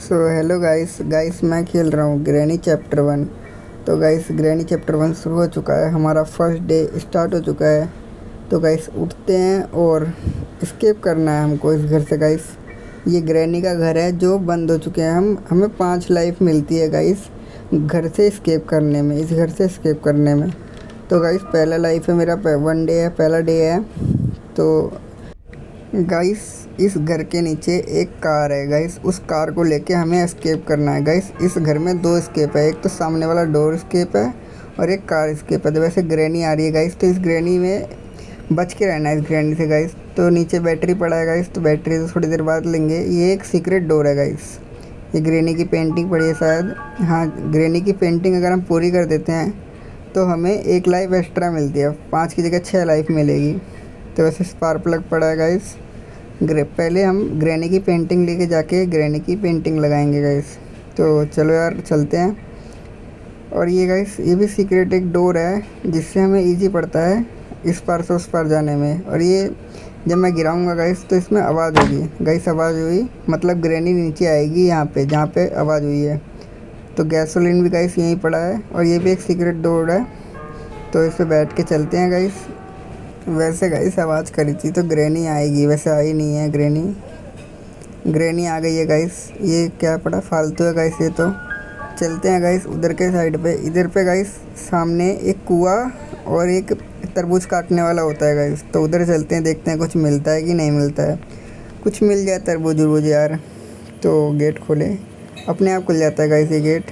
So hello guys guys मैं खेल रहा हूँ ग्रैनी चैप्टर 1। तो गाइस ग्रैनी चैप्टर 1 शुरू हो चुका है, हमारा फर्स्ट डे स्टार्ट हो चुका है। तो गाइस उठते हैं और एस्केप करना है हमको इस घर से गाइस। ये ग्रैनी का घर है जो बंद हो चुके हैं। हमें 5 लाइफ मिलती है गाइस घर से एस्केप करने में, इस घर से एस्केप करने में। तो गाइस पहला लाइफ है मेरा, 1 डे है, पहला डे है। तो गाइस इस घर के नीचे एक कार है गाइस, उस कार को लेके हमें एस्केप करना है गाइस। इस घर में 2 एस्केप है, एक तो सामने वाला डोर एस्केप है और एक कार एस्केप है। तो वैसे ग्रैनी आ रही है गाइस, तो इस ग्रैनी में बच के रहना है, इस ग्रैनी से गाइस। तो नीचे बैटरी पड़ा है गाइस, तो बैटरी तो थोड़ी देर बाद लेंगे। ये एक सीक्रेट डोर है गाइस, ये ग्रैनी की पेंटिंग पड़ी है शायद। हाँ, ग्रैनी की पेंटिंग अगर हम पूरी कर देते हैं तो हमें 1 लाइफ एक्स्ट्रा मिलती है, 5 की जगह 6 लाइफ मिलेगी। तो वैसे स्पार्क प्लग पड़ा है गाइस। पहले हम ग्रैनी की पेंटिंग लेके जाके ग्रैनी की पेंटिंग लगाएंगे गाइस। तो चलो यार चलते हैं। और ये गाइस ये भी सीक्रेट एक डोर है जिससे हमें इजी पड़ता है इस पार से उस पार जाने में। और ये जब मैं गिराऊंगा गाइस तो इसमें आवाज़ होगी गाइस, आवाज़ हुई मतलब ग्रैनी नीचे आएगी यहाँ पे जहाँ पे आवाज़ हुई है। तो गैसोलीन भी गाइस यहीं पड़ा है और ये भी एक सीक्रेट डोर है। तो इस पर बैठ के चलते हैं गाइस। वैसे गाइस आवाज़ करी थी तो ग्रैनी आएगी, वैसे आई नहीं है ग्रैनी आ गई है गाइस। ये क्या पड़ा फालतू है गाइस ये। तो चलते हैं गाइस उधर के साइड पे। इधर पे गाइस सामने एक कुआं और एक तरबूज काटने वाला होता है गाइस। तो उधर चलते हैं, देखते हैं कुछ मिलता है कि नहीं मिलता है। कुछ मिल जाए तरबूज उर्बूज यार। तो गेट खोले, अपने आप खुल जाता है गाइस ये गेट।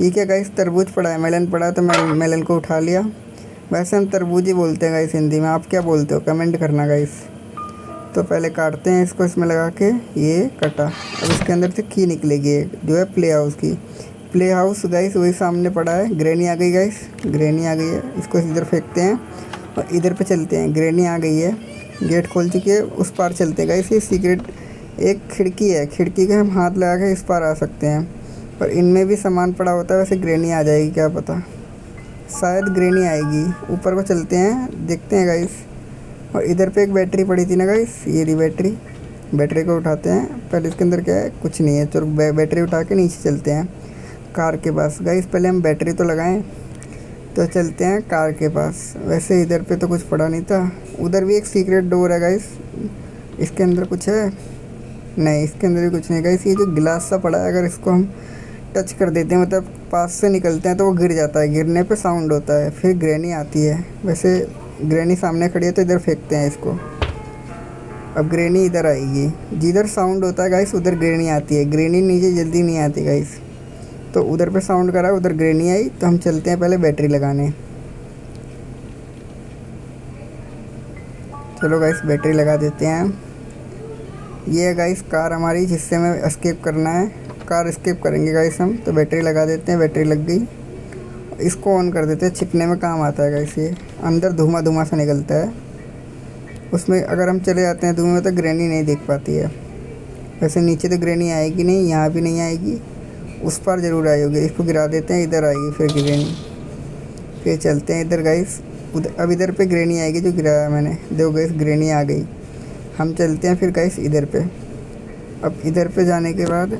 ये क्या गाइस, तरबूज पड़ा है, मेलन पड़ा है, तो मैं मेलन को उठा लिया। वैसे हम तरबूज ही बोलते हैं गाइस हिंदी में, आप क्या बोलते हो कमेंट करना गाइस। तो पहले काटते हैं इसको, इसमें लगा के ये कटा। अब इसके अंदर से की निकलेगी एक जो है प्ले हाउस की। प्ले हाउस गाइस वही सामने पड़ा है। ग्रैनी आ गई गाइस, ग्रैनी आ गई है। इसको इधर फेंकते हैं और इधर पे चलते हैं। ग्रैनी आ गई है, गेट खोल चुकी है, उस पार चलते हैं गाइस। ये सीक्रेट एक खिड़की है, खिड़की के हम हाथ लगा के इस पार आ सकते हैं। और इनमें भी सामान पड़ा होता है, वैसे ग्रैनी आ जाएगी क्या पता, शायद ग्रैनी आएगी। ऊपर को चलते हैं, देखते हैं गाइस। और इधर पे एक बैटरी पड़ी थी ना गाइस, ये रही बैटरी को उठाते हैं। पहले इसके अंदर क्या है, कुछ नहीं है। चलो बैटरी उठा के नीचे चलते हैं कार के पास गाइस। पहले हम बैटरी तो लगाएं, तो चलते हैं कार के पास। वैसे इधर पे तो कुछ पड़ा नहीं था। उधर भी एक सीक्रेट डोर है गाइस, इसके अंदर कुछ है नहीं, इसके अंदर भी कुछ नहीं गाइस। ये जो गिलास सा पड़ा है, अगर इसको हम टच कर देते हैं मतलब पास से निकलते हैं तो वो गिर जाता है, गिरने पे साउंड होता है, फिर ग्रैनी आती है। वैसे ग्रैनी सामने खड़ी है तो इधर फेंकते हैं इसको। अब ग्रैनी इधर आएगी, जिधर साउंड होता है गाइस उधर ग्रैनी आती है। ग्रैनी नीचे जल्दी नहीं आती गाइस। तो उधर पे साउंड करा, उधर ग्रैनी आई। तो हम चलते हैं पहले बैटरी लगाने। चलो गाइस बैटरी लगा देते हैं। ये है गाइस कार हमारी जिससे हमें एस्केप करना है। कार एस्केप करेंगे गाइस हम। तो बैटरी लगा देते हैं, बैटरी लग गई। इसको ऑन कर देते हैं, छिपने में काम आता है गाइस। ये अंदर धुआं सा निकलता है, उसमें अगर हम चले जाते हैं धुएं में तो ग्रैनी नहीं दिख पाती है। वैसे नीचे तो ग्रैनी आएगी नहीं, यहाँ भी नहीं आएगी, उस पर ज़रूर आई होगी। इसको गिरा देते हैं, इधर आएगी फिर ग्रैनी। फिर चलते हैं इधर गाइस, उधर अब इधर पे ग्रैनी आएगी जो गिराया मैंने। देखो गाइस ग्रैनी आ गई। हम चलते हैं फिर गाइस इधर पे। अब इधर पे जाने के बाद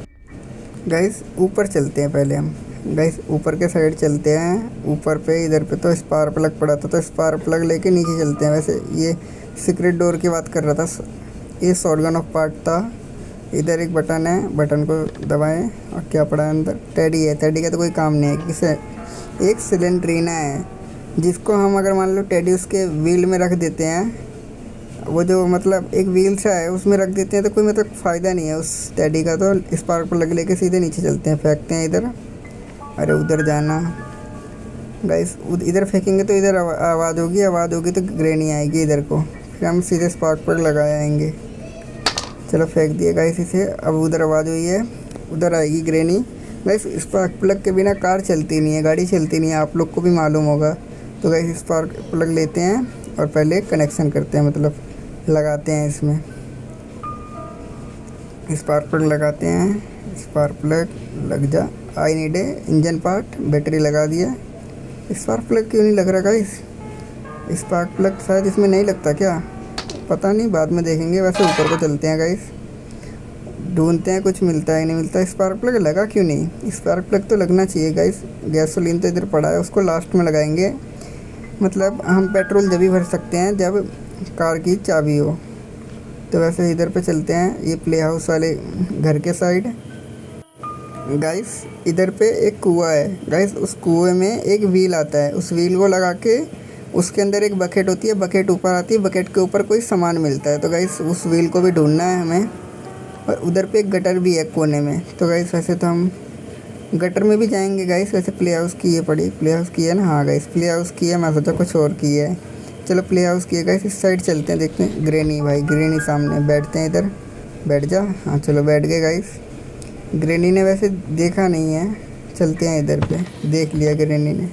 गाइस ऊपर चलते हैं पहले हम। गाइस ऊपर के साइड चलते हैं। ऊपर पे इधर पे तो स्पार्क प्लग पड़ा था, तो स्पार्क प्लग लेके नीचे चलते हैं। वैसे ये सीक्रेट डोर की बात कर रहा था, ये शॉटगन ऑफ पार्ट था। इधर एक बटन है, बटन को दबाएं। और क्या पड़ा है अंदर, टेडी है। टेडी का तो कोई काम नहीं है, किसे एक सिलेंड्रीना है जिसको हम अगर मान लो टेडी उसके व्हील में रख देते हैं, वो जो मतलब एक व्हील सा है उसमें रख देते हैं तो कोई मतलब फ़ायदा नहीं है उस टेडी का। तो स्पार्क प्लग लेके सीधे नीचे चलते हैं, फेंकते हैं इधर। अरे उधर जाना गाइस, इधर फेंकेंगे तो इधर आवाज़ होगी तो ग्रैनी आएगी इधर को, फिर हम सीधे स्पार्क प्लग लगा आएंगे। चलो फेंक दिए गाइस इसे। अब उधर आवाज़ हुई है, उधर आएगी ग्रैनी। गाइस स्पार्क प्लग के बिना कार चलती नहीं है, गाड़ी चलती नहीं है, आप लोग को भी मालूम होगा। तो गाइस स्पार्क प्लग लेते हैं और पहले कनेक्शन करते हैं, मतलब लगाते हैं इसमें। स्पार्क प्लग लगाते हैं, स्पार्क प्लग लग जा। I need a engine part, battery लगा दिया। स्पार्क प्लग क्यों नहीं लग रहा गाइस, स्पार्क प्लग शायद इसमें नहीं लगता क्या, पता नहीं, बाद में देखेंगे। वैसे ऊपर को चलते हैं गाइस। ढूंढते हैं, कुछ मिलता है नहीं मिलता। स्पार्क प्लग लगा क्यों नहीं? स्पार्क प्लग तो लगना चाहिए गाइस। गैसोलीन तो इधर पड़ा है, उसको लास्ट में लगाएंगे। मतलब हम पेट्रोल जब भी भर सकते हैं जब कार की चाबी हो। तो वैसे इधर पे चलते हैं, ये प्ले हाउस वाले घर के साइड। गाइस इधर पे एक कुआं है गाइस, उस कुएं में एक व्हील आता है, उस व्हील को लगा के उसके अंदर एक बकेट होती है, बकेट ऊपर आती है, बकेट के ऊपर कोई सामान मिलता है। तो गाइस उस व्हील को भी ढूंढना है हमें। और उधर पे एक गटर भी है कोने में। तो गाइस वैसे तो हम गटर में भी जाएंगे गाइस। वैसे प्ले हाउस की ये पड़ी, प्ले हाउस की है ना? हाँ गाइस प्ले हाउस की है, मैं सोचा कुछ और की है। चलो प्ले हाउस की है गाइस, इस साइड चलते हैं, देखते हैं। ग्रेनी भाई, ग्रेनी सामने, बैठते हैं इधर। बैठ जा। हाँ चलो बैठ गए गाइस। ग्रेनी ने वैसे देखा नहीं है, चलते हैं इधर पे। देख लिया ग्रेनी ने।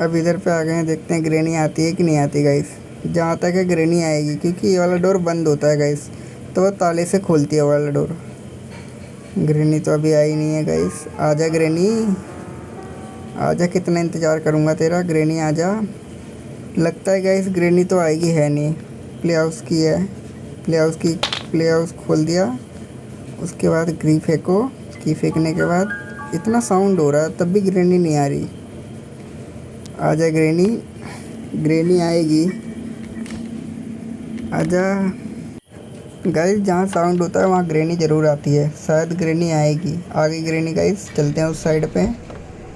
अब इधर पे आ गए हैं, देखते हैं ग्रेनी आती है कि नहीं आती गाइस। जहाँ तक है ग्रेनी आएगी, क्योंकि ये वाला डोर बंद होता है गाइस, तो वह ताले से खोलती है वाला डोर। ग्रेनी तो अभी आई नहीं है गाइस। आजा ग्रेनी, आजा, कितना इंतज़ार करूँगा तेरा। ग्रेनी आजा। लगता है गाइस ग्रेनी तो आएगी, है नहीं। प्ले हाउस की है, प्ले हाउस खोल दिया। उसके बाद की फेंको, की फेंकने के बाद इतना साउंड हो रहा है तब भी ग्रेनी नहीं आ रही। आजा ग्रेनी, ग्रेनी आएगी, आजा। गाइस जहाँ साउंड होता है वहाँ ग्रेनी ज़रूर आती है, शायद ग्रेनी आएगी। आ गई ग्रेनी गाइस, चलते हैं उस साइड पे।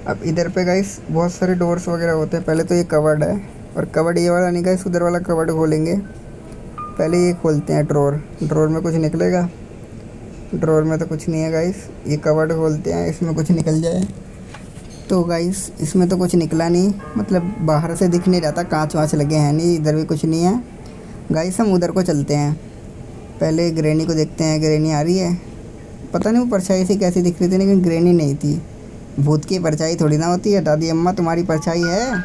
अब इधर पे गाइस बहुत सारे डोर्स वगैरह होते हैं। पहले तो ये कवर्ड है, और कवर्ड ये वाला नहीं गाइस, उधर वाला कवर्ड खोलेंगे। पहले ये खोलते हैं ड्रॉर, ड्रॉर में कुछ निकलेगा। ड्रॉर में तो कुछ नहीं है गाइस। ये कवर्ड खोलते हैं, इसमें कुछ निकल जाए। तो गाइस इसमें तो कुछ निकला नहीं, मतलब बाहर से दिख नहीं रहा था, कांच वाँच लगे हैं नहीं, इधर भी कुछ नहीं है गाइस। हम उधर को चलते हैं, पहले ग्रेनी को देखते हैं। ग्रेनी आ रही है, पता नहीं वो परछाई से कैसी दिख रही थी, लेकिन ग्रेनी नहीं थी। भूत की परछाई थोड़ी ना होती है। दादी अम्मा तुम्हारी परछाई है?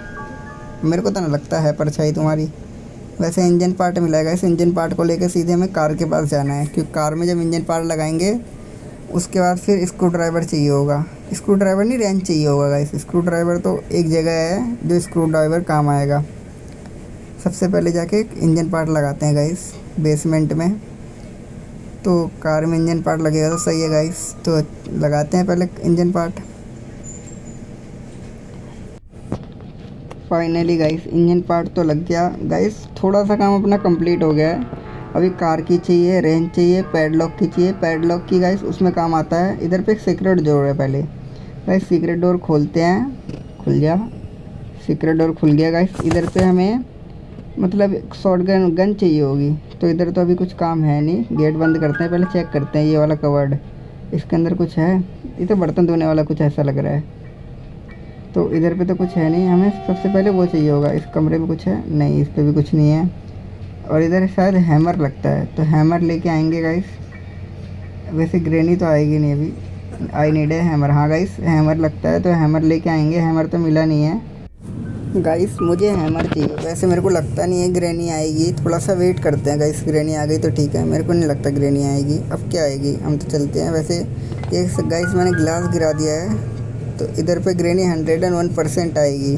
मेरे को तो ना लगता है परछाई तुम्हारी। वैसे इंजन पार्ट मिला है गाइस, इंजन पार्ट को लेकर सीधे हमें कार के पास जाना है, क्योंकि कार में जब इंजन पार्ट लगाएंगे उसके बाद फिर स्क्रू ड्राइवर चाहिए होगा। स्क्रू ड्राइवर नहीं, रेंच चाहिए होगा गाइस। स्क्रू ड्राइवर तो एक जगह है जो स्क्रू ड्राइवर काम आएगा। सबसे पहले जाके इंजन पार्ट लगाते हैं गाइस बेसमेंट में। तो कार में इंजन पार्ट लगेगा तो सही है गाइस। तो लगाते हैं पहले engine part. Finally guys engine part तो लग गया गाइस। थोड़ा सा काम अपना कंप्लीट हो गया है। अभी कार की चाहिए, रेंच चाहिए, पैडलॉक की चाहिए। पैडलॉक की गाइस उसमें काम आता है। इधर पे एक सीक्रेट डोर है, पहले गाइस सीक्रेट डोर खोलते हैं। खुल जा, सीक्रेट डोर खुल गया गाइस। इधर पे हमें मतलब शॉर्ट गन चाहिए होगी, तो इधर तो अभी कुछ काम है नहीं। गेट बंद करते हैं, पहले चेक करते हैं ये वाला कवर्ड, इसके अंदर कुछ है। ये तो बर्तन धोने वाला कुछ ऐसा लग रहा है। तो इधर पे तो कुछ है नहीं, हमें सबसे पहले वो चाहिए होगा। इस कमरे में कुछ है नहीं, इस पर भी कुछ नहीं है। और इधर शायद हैमर लगता है, तो हैमर लेके आएंगे गाइस। वैसे ग्रेनी तो आएगी नहीं अभी। आई नीड है हैमर। हाँ गाइस हैमर लगता है, तो हैमर लेके आएंगे। हैमर तो मिला नहीं है गाइस, मुझे हैमर चाहिए। वैसे मेरे को लगता नहीं है ग्रेनी आएगी, थोड़ा सा वेट करते हैं गाइस। ग्रेनी आ गई तो ठीक है, मेरे को नहीं लगता ग्रेनी आएगी। अब क्या आएगी, हम तो चलते हैं। वैसे ये गाइस मैंने ग्लास गिरा दिया है, तो इधर पे ग्रेनी 101% आएगी।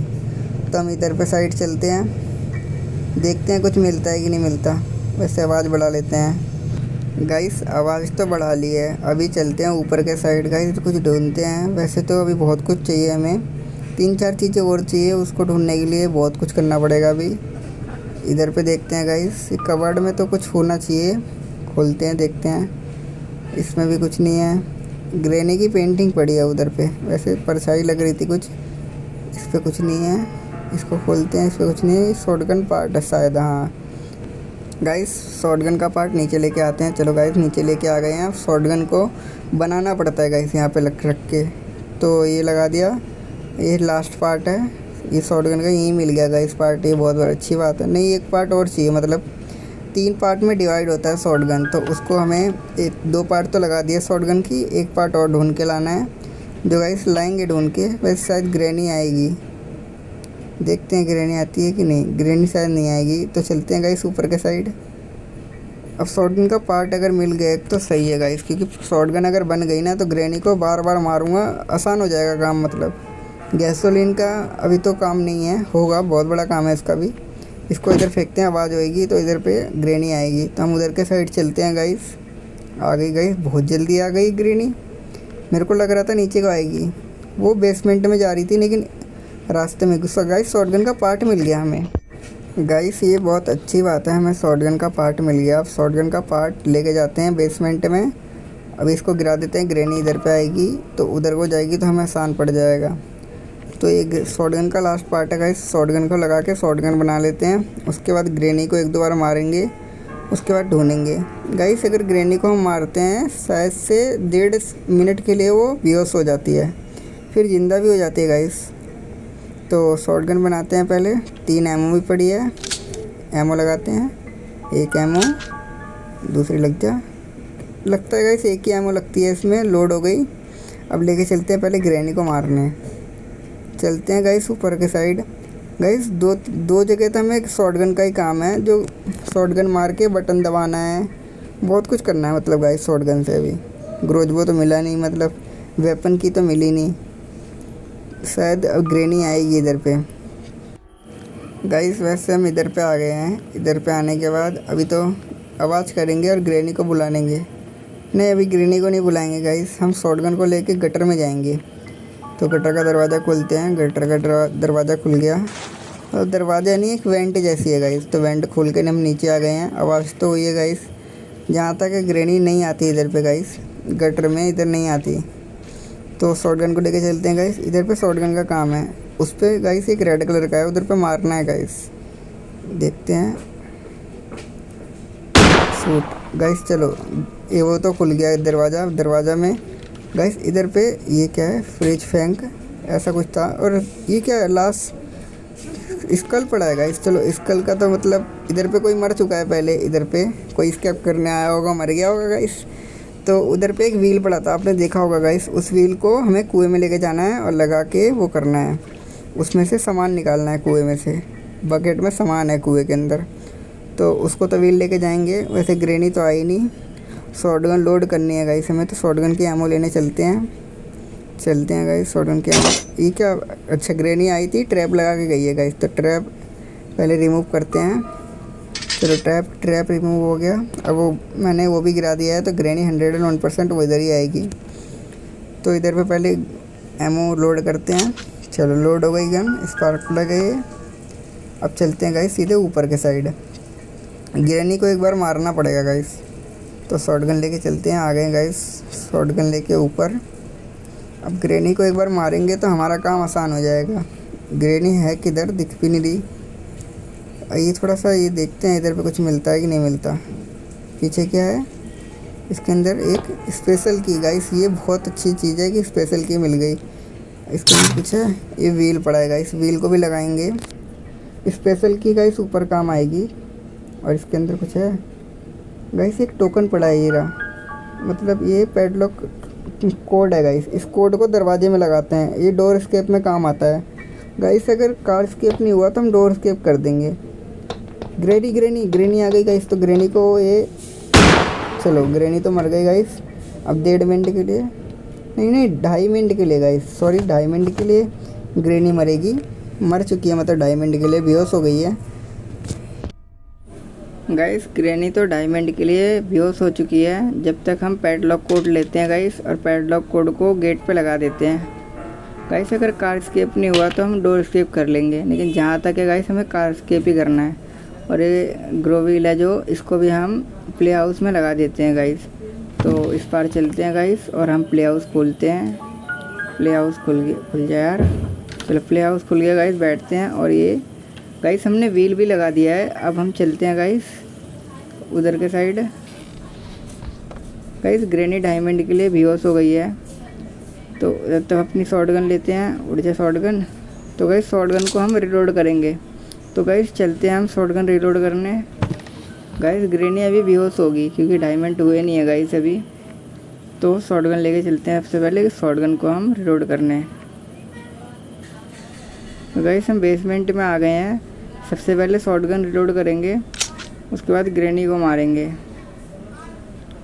तो हम इधर पे साइड चलते हैं, देखते हैं कुछ मिलता है कि नहीं मिलता। वैसे आवाज़ बढ़ा लेते हैं गाइस, आवाज़ तो बढ़ा ली है। अभी चलते हैं ऊपर के साइड गाइस, कुछ ढूंढते हैं। वैसे तो अभी बहुत कुछ चाहिए हमें, 3-4 चीज़ें और चाहिए। उसको ढूंढने के लिए बहुत कुछ करना पड़ेगा अभी। इधर पे देखते हैं गाइस, कवर्ड में तो कुछ होना चाहिए। खोलते हैं, देखते हैं। इसमें भी कुछ नहीं है। ग्रेनी की पेंटिंग पड़ी है उधर पे, वैसे परछाई लग रही थी कुछ। इस पर कुछ नहीं है। इसको खोलते हैं, इस पर कुछ नहीं है। शॉटगन पार्ट है शायद। हाँ गाइस शॉटगन का पार्ट नीचे लेके आते हैं। चलो गाइस नीचे लेके आ गए हैं। अब शॉटगन को बनाना पड़ता है गाइस, यहाँ पे रख के। तो ये लगा दिया, ये लास्ट पार्ट है। ये शॉटगन का यही मिल गया गाइस पार्ट, ये बहुत अच्छी बात है। नहीं एक पार्ट और चाहिए, मतलब 3 पार्ट में डिवाइड होता है शॉटगन, तो उसको हमें 2 पार्ट तो लगा दिया शॉटगन की, 1 पार्ट और ढूंढ के लाना है, जो गाइस लाएंगे ढूंढ के। वैसे शायद ग्रेनी आएगी, देखते हैं ग्रेनी आती है कि नहीं। ग्रेनी शायद नहीं आएगी, तो चलते हैं गाइस ऊपर के साइड। अब शॉटगन का पार्ट अगर मिल गया तो सही है गाइस, क्योंकि शॉटगन अगर बन गई ना तो ग्रेनी को बार बार मारूंगा, आसान हो जाएगा काम। मतलब गैसोलीन का अभी तो काम नहीं है, होगा, बहुत बड़ा काम है इसका भी। इसको इधर फेंकते हैं, आवाज़ होएगी तो इधर पे ग्रेनी आएगी। तो हम उधर के साइड चलते हैं गाइस। आ गई गाइस, बहुत जल्दी आ गई ग्रेनी। मेरे को लग रहा था नीचे को आएगी, वो बेसमेंट में जा रही थी लेकिन रास्ते में घुसा। गाइस शॉटगन का पार्ट मिल गया हमें। गाइस ये बहुत अच्छी बात है, हमें शॉटगन का पार्ट मिल गया। अब शॉटगन का पार्ट लेके जाते हैं बेसमेंट में। अभी इसको गिरा देते हैं, ग्रेनी इधर पे आएगी तो उधर को जाएगी तो हमें आसान पड़ जाएगा। तो ये शॉटगन का लास्ट पार्ट है गाइस। शॉटगन को लगा के शॉटगन बना लेते हैं। उसके बाद ग्रेनी को 1-2 बार मारेंगे, उसके बाद ढूंढेंगे। गाइस अगर ग्रेनी को हम मारते हैं शायद से 1.5 मिनट के लिए वो बेहोश हो जाती है, फिर ज़िंदा भी हो जाती है गाइस। तो शॉटगन बनाते हैं पहले। 3 एमओ भी पड़ी है, एमओ लगाते हैं। 1 एमओ, दूसरी लग जा। लगता है गाइस 1 ही एमओ लगती है इसमें, लोड हो गई। अब लेके चलते हैं पहले ग्रेनी को मारने। चलते हैं गाइस ऊपर के साइड। गाइस दो जगह तो हमें शॉटगन का ही काम है, जो शॉटगन मार के बटन दबाना है, बहुत कुछ करना है मतलब गाइस शॉटगन से। अभी ग्रोजबो तो मिला नहीं, मतलब वेपन की तो मिली नहीं। शायद अब ग्रेनी आएगी इधर पे। गाइस वैसे हम इधर पे आ गए हैं। इधर पे आने के बाद अभी तो आवाज़ करेंगे और ग्रेनी को बुला लेंगे। नहीं, अभी ग्रेनी को नहीं बुलाएंगे गाइस, हम शॉटगन को लेके गटर में जाएंगे। तो गटर का दरवाज़ा खोलते हैं। गटर का दरवाज़ा खुल गया, और दरवाज़ा नहीं, एक वेंट जैसी है गाइस। तो वेंट खोल के हम नीचे आ गए हैं। आवाज़ तो हुई है गाइस। जहाँ तक ग्रेनी नहीं आती इधर पे गाइस, गटर में इधर नहीं आती। तो शॉटगन को लेके चलते हैं गाइस। इधर पे शॉटगन का काम है, उस पर गाइस एक रेड कलर का है, उधर पे मारना है गाइस। देखते हैं शूट गाइस। चलो ये वो तो खुल गया दरवाज़ा में गाइस। इधर पे ये क्या है, फ्रिज फैंक ऐसा कुछ था। और ये क्या है, लास्ट स्कल पड़ा है गाइस। चलो स्कल का तो मतलब इधर पे कोई मर चुका है पहले, इधर पे कोई स्केप करने आया होगा, मर गया होगा गाइस। तो उधर पे एक व्हील पड़ा था, आपने देखा होगा गाइस। उस व्हील को हमें कुएं में लेके जाना है और लगा के वो करना है, उसमें से सामान निकालना है। कुएं में से बकेट में सामान है कुएं के अंदर, तो उसको तो व्हील लेके जाएंगे। वैसे ग्रेनी तो आई नहीं, शॉटगन लोड करनी है गाइस हमें। तो शॉटगन की एमो लेने चलते हैं गाइस। शॉटगन की एमो, ये क्या, अच्छा ग्रेनी आई थी, ट्रैप लगा के गई है गाइस। तो ट्रैप पहले रिमूव करते हैं। चलो ट्रैप रिमूव हो गया। अब मैंने वो भी गिरा दिया है, तो ग्रेनी 101% वो इधर ही आएगी। तो इधर पे पहले एमओ लोड करते हैं। चलो लोड हो गई गन, स्पार्क लगे। अब चलते हैं गाइस सीधे ऊपर के साइड। ग्रेनी को एक बार मारना पड़ेगा गाइस। तो शॉटगन लेके चलते हैं, आ गए गाइस शॉटगन लेके ऊपर। अब ग्रेनी को एक बार मारेंगे तो हमारा काम आसान हो जाएगा। ग्रेनी है किधर, दिख भी नहीं रही। ये थोड़ा सा ये देखते हैं इधर पे कुछ मिलता है कि नहीं मिलता। पीछे क्या है, इसके अंदर एक स्पेशल की गाइस। ये बहुत अच्छी चीज़ है कि स्पेशल की मिल गई। इसके अंदर कुछ है, ये व्हील पड़ा है गाइस, व्हील को भी लगाएंगे। स्पेशल की गाइस ऊपर काम आएगी। और इसके अंदर कुछ है गाइस, एक टोकन पड़ा है ये रहा, मतलब ये पैडलॉक कोड है गाइस। इस कोड को दरवाजे में लगाते हैं, ये डोर स्केप में काम आता है गाइस। अगर कार स्केप नहीं हुआ तो हम डोर स्केप कर देंगे। ग्रेनी आ गई गाइस। तो ग्रेनी को ये, चलो ग्रेनी तो मर गई गाइस। अब 1.5 मिनट के लिए, नहीं 2.5 मिनट के लिए गाइस, सॉरी 2.5 मिनट के लिए ग्रेनी मरेगी। मर चुकी है, मतलब 2.5 मिनट के लिए बेहोश हो गई है गाइस। ग्रेनी तो 2.5 मिनट के लिए बेहोश हो चुकी है। जब तक हम पैडलॉक कोड लेते हैं गाइस, और पैडलॉक कोड को गेट पे लगा देते हैं गाइस। अगर कार स्केप नहीं हुआ तो हम डोर स्केप कर लेंगे, लेकिन जहाँ तक है गाइस हमें कार स्केप ही करना है। और ये ग्रोविल है जो, इसको भी हम प्ले हाउस में लगा देते हैं गाइस। तो इस पार चलते हैं गाइस और हम प्ले हाउस खोलते हैं। प्ले हाउस खुल जाए यार। चलो प्ले हाउस खुल गया गाइस, बैठते हैं। और ये गाइस हमने व्हील भी लगा दिया है। अब हम चलते हैं गाइस उधर के साइड। गाइस ग्रेनी 2.5 मिनट के लिए बेहोश हो गई है। तो जब तक अपनी शॉटगन लेते हैं, उड़ जाए शॉटगन। तो गाइस शॉटगन को हम रिलोड करेंगे। तो गाइस चलते हैं हम शॉटगन रिलोड करने। गाइस ग्रेनी अभी बेहोश होगी क्योंकि 2.5 मिनट हुए नहीं है गाइस अभी। तो शॉटगन लेके चलते हैं सबसे पहले शॉटगन को हम रिलोड करने। तो गाइस हम बेसमेंट में आ गए हैं। सबसे पहले शॉटगन रिलोड करेंगे, उसके बाद ग्रेनी को मारेंगे।